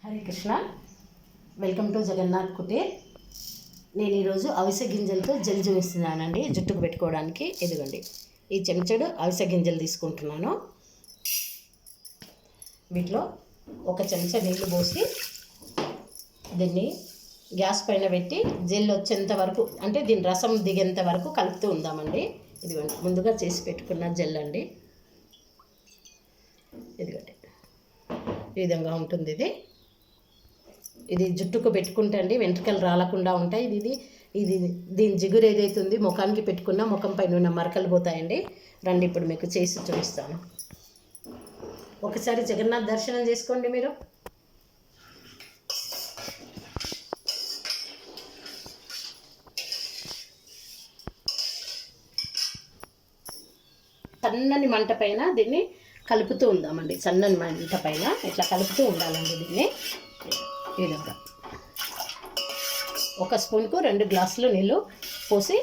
Hare Krishna. Welcome to Jagannath Kutir. నేను ఈరోజు అవిసె గింజలతో జెల్ చూపిస్తున్నానండి జుట్టుకు పెట్టుకోవడానికి. ఇదిగోండి, ఈ చెంచాడు అవిసె గింజలు తీసుకుంటున్నాను. వీటిలో ఒక చెంచా నీళ్లు పోసి దీన్ని గ్యాస్ పైన పెట్టి జెల్ వచ్చేంత వరకు, అంటే దీని రసం దిగేంత వరకు కలుపుతూ ఉందామండి. ఇదిగోండి, ముందుగా చేసి పెట్టుకున్న జెల్ అండి. ఇదిగోండి, ఈ విధంగా ఉంటుంది. ఇది జుట్టుకు పెట్టుకుంటే అండి వెంట్రుకలు రాలకుండా ఉంటాయి. ఇది దీని జిగురు ఏదైతే ఉంది ముఖానికి పెట్టుకున్నా ముఖం పైన ఉన్న మరకలు పోతాయండి. రండి, ఇప్పుడు మీకు చేసి చూపిస్తాను. ఒకసారి జగన్నాథ్ దర్శనం చేసుకోండి మీరు. సన్నని మంట పైన దీన్ని కలుపుతూ ఉందామండి. సన్నని మంట పైన ఇట్లా కలుపుతూ ఉండాలండి. దీన్ని ఈ విధంగా ఒక స్పూన్కు 2 గ్లాసులు నీళ్ళు పోసి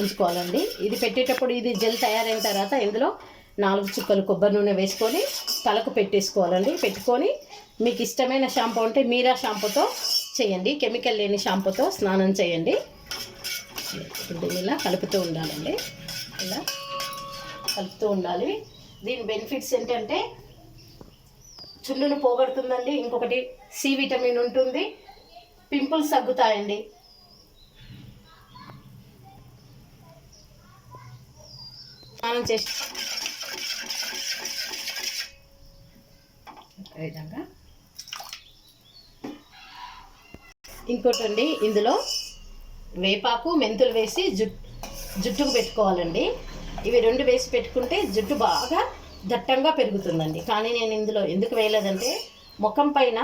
ఉంచుకోవాలండి. ఇది పెట్టేటప్పుడు ఇది జెల్ తయారైన తర్వాత ఇందులో 4 చుక్కలు కొబ్బరి నూనె వేసుకొని తలకు పెట్టేసుకోవాలండి. పెట్టుకొని మీకు ఇష్టమైన షాంపూ ఉంటే మీరా షాంపూతో చేయండి, కెమికల్ లేని షాంపూతో స్నానం చేయండి. దీన్ని ఇలా కలుపుతూ ఉండాలండి. ఇలా కలుపుతూ ఉండాలి. దీని బెనిఫిట్స్ ఏంటంటే చుండును పోగొడుతుందండి. ఇంకొకటి సి విటమిన్ ఉంటుంది, పింపుల్స్ తగ్గుతాయండి. స్నానం చేసి విధంగా ఇంకోటి అండి, ఇందులో వేపాకు మెంతులు వేసి జుట్టుకు పెట్టుకోవాలండి. ఇవి 2 వేసి పెట్టుకుంటే జుట్టు బాగా దట్టంగా పెరుగుతుందండి. కానీ నేను ఇందులో ఎందుకు వేయలేదంటే ముఖం పైన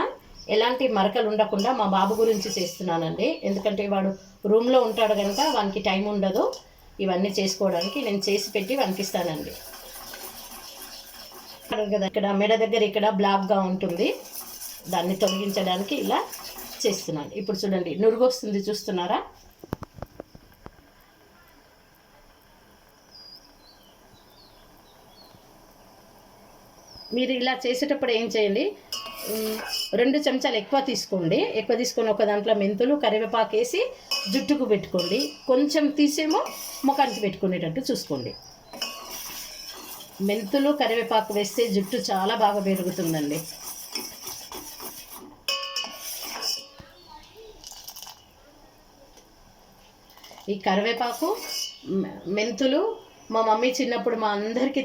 ఎలాంటి మరకలు ఉండకుండా మా బాబు గురించి చేస్తున్నానండి. ఎందుకంటే వాడు రూమ్లో ఉంటాడు కనుక వానికి టైం ఉండదు ఇవన్నీ చేసుకోవడానికి. నేను చేసి పెట్టి వనికిస్తానండి. కదా ఇక్కడ మెడ దగ్గర ఇక్కడ బ్లాక్గా ఉంటుంది, దాన్ని తొలగించడానికి ఇలా చేస్తున్నాను. ఇప్పుడు చూడండి, నురుగు వస్తుంది, చూస్తున్నారా? మీరు ఇలా చేసేటప్పుడు ఏం చేయండి, 2 చెంచాలు ఎక్కువ తీసుకొని ఒక దాంట్లో మెంతులు కరివేపాకు వేసి జుట్టుకు పెట్టుకోండి. కొంచెం తీసేమో ముఖానికి పెట్టుకునేటట్టు చూసుకోండి. మెంతులు కరివేపాకు వేస్తే జుట్టు చాలా బాగా పెరుగుతుందండి. ఈ కరివేపాకు మెంతులు మా మమ్మీ చిన్నప్పుడు మా అందరికీ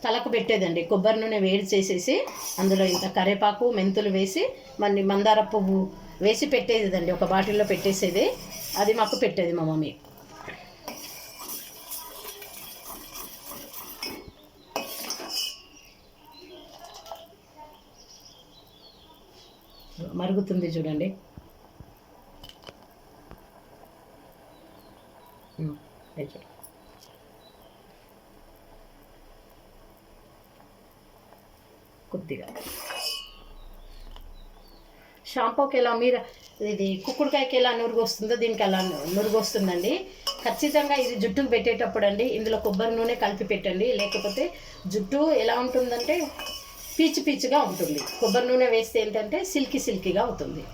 తలకు పెట్టేదండి. కొబ్బరి నూనె వేడి చేసేసి అందులో ఇంత కరివేపాకు మెంతులు వేసి మళ్ళీ మందార పువ్వు వేసి పెట్టేదండి. ఒక బాటిల్లో పెట్టేసేది, అది మాకు పెట్టేది మా మమ్మీ. మరుగుతుంది చూడండి. చూడండి, కొద్దిగా షాంపూకి ఎలా మీరు ఇది కుక్కుడుకాయకి ఎలా నురుగు వస్తుందో దీనికి అలా నురుగు వస్తుందండి. ఖచ్చితంగా ఇది జుట్టుకు పెట్టేటప్పుడు అండి ఇందులో కొబ్బరి నూనె కలిపి పెట్టండి. లేకపోతే జుట్టు ఎలా ఉంటుందంటే పీచుగా ఉంటుంది. కొబ్బరి నూనె వేస్తే ఏంటంటే సిల్కీగా అవుతుంది.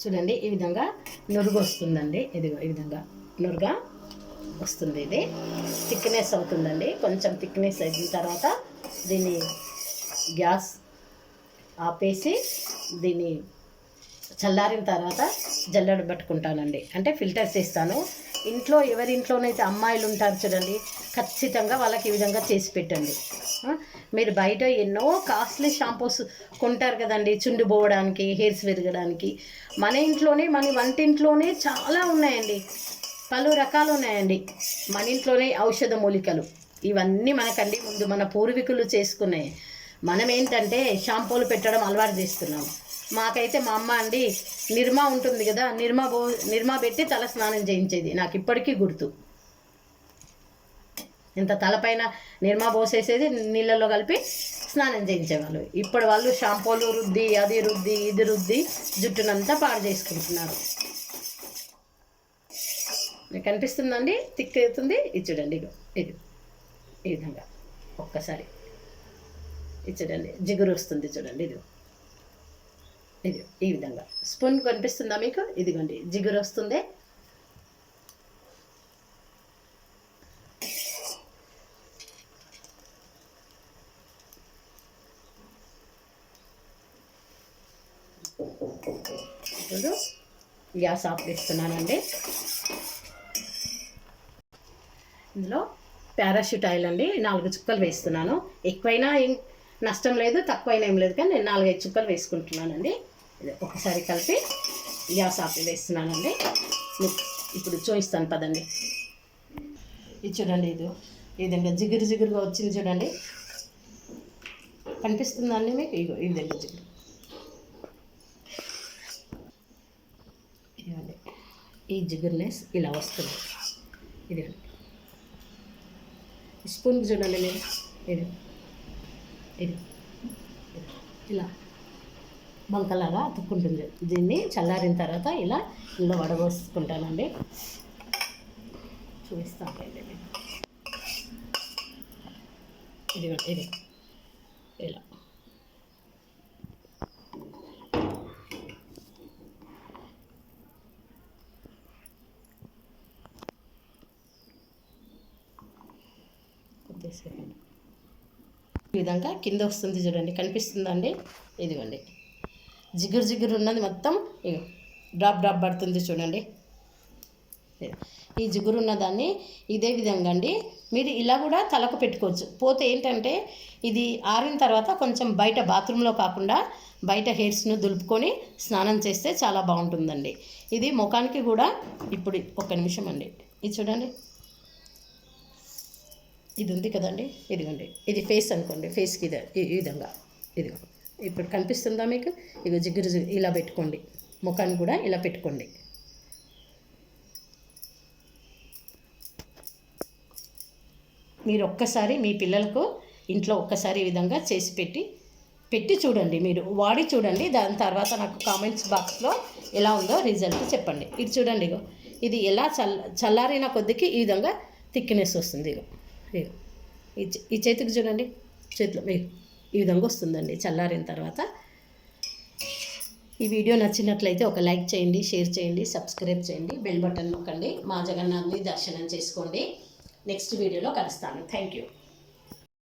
చూడండి, ఈ విధంగా నురుగు వస్తుందండి. ఇదిగో ఈ విధంగా నురుగా వస్తుంది. ఇది థిక్నెస్ అవుతుందండి. కొంచెం థిక్నెస్ అయిన తర్వాత దీన్ని గ్యాస్ ఆపేసి దీన్ని చల్లారిన తర్వాత జల్లెడ పట్టుకుంటానండి. అంటే ఫిల్టర్ చేస్తాను. ఇంట్లో ఎవరింట్లోనైతే అమ్మాయిలు ఉంటారు చూడండి, ఖచ్చితంగా వాళ్ళకి ఈ విధంగా చేసి పెట్టండి. మీరు బయట ఎన్నో కాస్ట్లీ షాంపూస్ కొంటారు కదండి చుండు పోవడానికి, హెయిర్స్ పెరగడానికి. మన ఇంట్లోనే మన వంటింట్లోనే చాలా ఉన్నాయండి, పలు రకాలు ఉన్నాయండి. మన ఇంట్లోనే ఔషధ మూలికలు ఇవన్నీ మనకండి ముందు మన పూర్వీకులు చేసుకున్నాయి. మనం ఏంటంటే షాంపూలు పెట్టడం అలవాటు చేస్తున్నాం. మాకైతే మా అమ్మ అండి నిర్మా ఉంటుంది కదా, నిర్మా పెట్టి తల స్నానం చేయించేది. నాకు ఇప్పటికీ గుర్తు. ఇంత తలపైన నిర్మా పోసేసేది, నీళ్ళలో కలిపి స్నానం చేయించేవాళ్ళు. ఇప్పుడు వాళ్ళు షాంపూలు రుద్ది అది రుద్ది ఇది రుద్ది జుట్టునంతా పాడు చేసుకుంటున్నారు. మీకు కనిపిస్తుందండి, థిక్ అవుతుంది. ఇది చూడండి, ఇది ఈ విధంగా ఒక్కసారి ఇది చూడండి, జిగురు వస్తుంది చూడండి. ఇది ఈ విధంగా స్పూన్ కనిపిస్తుందా మీకు? ఇదిగోండి జిగురు వస్తుంది. ఇప్పుడు గ్యాస్ ఆఫ్ చేస్తున్నానండి. ఇందులో పారాషూట్ ఆయిల్ అండి 4 చుక్కలు వేస్తున్నాను. ఎక్కువైనా ఏం నష్టం లేదు, తక్కువైనా ఏం లేదు, కానీ నేను 4-5 చుక్కలు వేసుకుంటున్నానండి. ఇది ఒకసారి కలిపి గ్యాస్ ఆఫ్ వేస్తున్నానండి. ఇప్పుడు చూపిస్తాను పదండి. ఇది చూడండి, ఇది ఈ విధంగా జిగురు జిగురుగా వచ్చింది చూడండి, కనిపిస్తుందండి మీకు? ఇగో ఈ విధంగా జిగురు. ఇదిగోండి ఈ జిగురునెస్ ఇలా వస్తుంది. ఇదిగోండి స్పూన్కి చూడండి మీరు, ఇది ఇది ఇలా బంకలాగా అతుక్కుంటుంది. దీన్ని చల్లారిన తర్వాత ఇలా వడబోసుకుంటానండి. చూపిస్తానండి ఇది ఇలా కొద్దిసేపు ఈ విధంగా కింద వస్తుంది చూడండి, కనిపిస్తుందండి? ఇదిగోండి జిగురు జిగురు ఉన్నది మొత్తం ఇగో డ్రాప్ డ్రాప్ పడుతుంది చూడండి. ఈ జిగురు ఉన్నదాన్ని ఇదే విధంగా అండి మీరు ఇలా కూడా తలకు పెట్టుకోవచ్చు. పోతే ఏంటంటే ఇది ఆరిన తర్వాత కొంచెం బయట బాత్రూంలో కాకుండా బయట హెయిర్స్ను దులుపుకొని స్నానం చేస్తే చాలా బాగుంటుందండి. ఇది ముఖానికి కూడా. ఇప్పుడు ఒక్క నిమిషం అండి, ఇది చూడండి, ఇది ఉంది కదండి, ఇదిగోండి ఇది ఫేస్ అనుకోండి, ఫేస్కి ఇది ఈ విధంగా ఇదిగో ఇప్పుడు కనిపిస్తుందా మీకు? ఇగో జిగురు ఇలా పెట్టుకోండి, ముఖాన్ని కూడా ఇలా పెట్టుకోండి. మీరు ఒక్కసారి మీ పిల్లలకు ఇంట్లో ఒక్కసారి ఈ విధంగా చేసి పెట్టి చూడండి, మీరు వాడి చూడండి. దాని తర్వాత నాకు కామెంట్స్ బాక్స్లో ఎలా ఉందో రిజల్ట్ చెప్పండి. ఇది చూడండి, ఇగో ఇది ఎలా చల్లారిన కొద్దికి ఈ విధంగా థిక్నెస్ వస్తుంది. ఇగో ఈ చేతికి చూడండి, చేతిలో ఈ విధంగా వస్తుందండి చల్లారిన తర్వాత. ఈ వీడియో నచ్చినట్లయితే ఒక లైక్ చేయండి, షేర్ చేయండి, సబ్స్క్రైబ్ చేయండి, బెల్ బటన్ నొక్కండి. మా జగన్నాథ్ని దర్శనం చేసుకోండి. నెక్స్ట్ వీడియోలో కలుస్తాను. Thank you.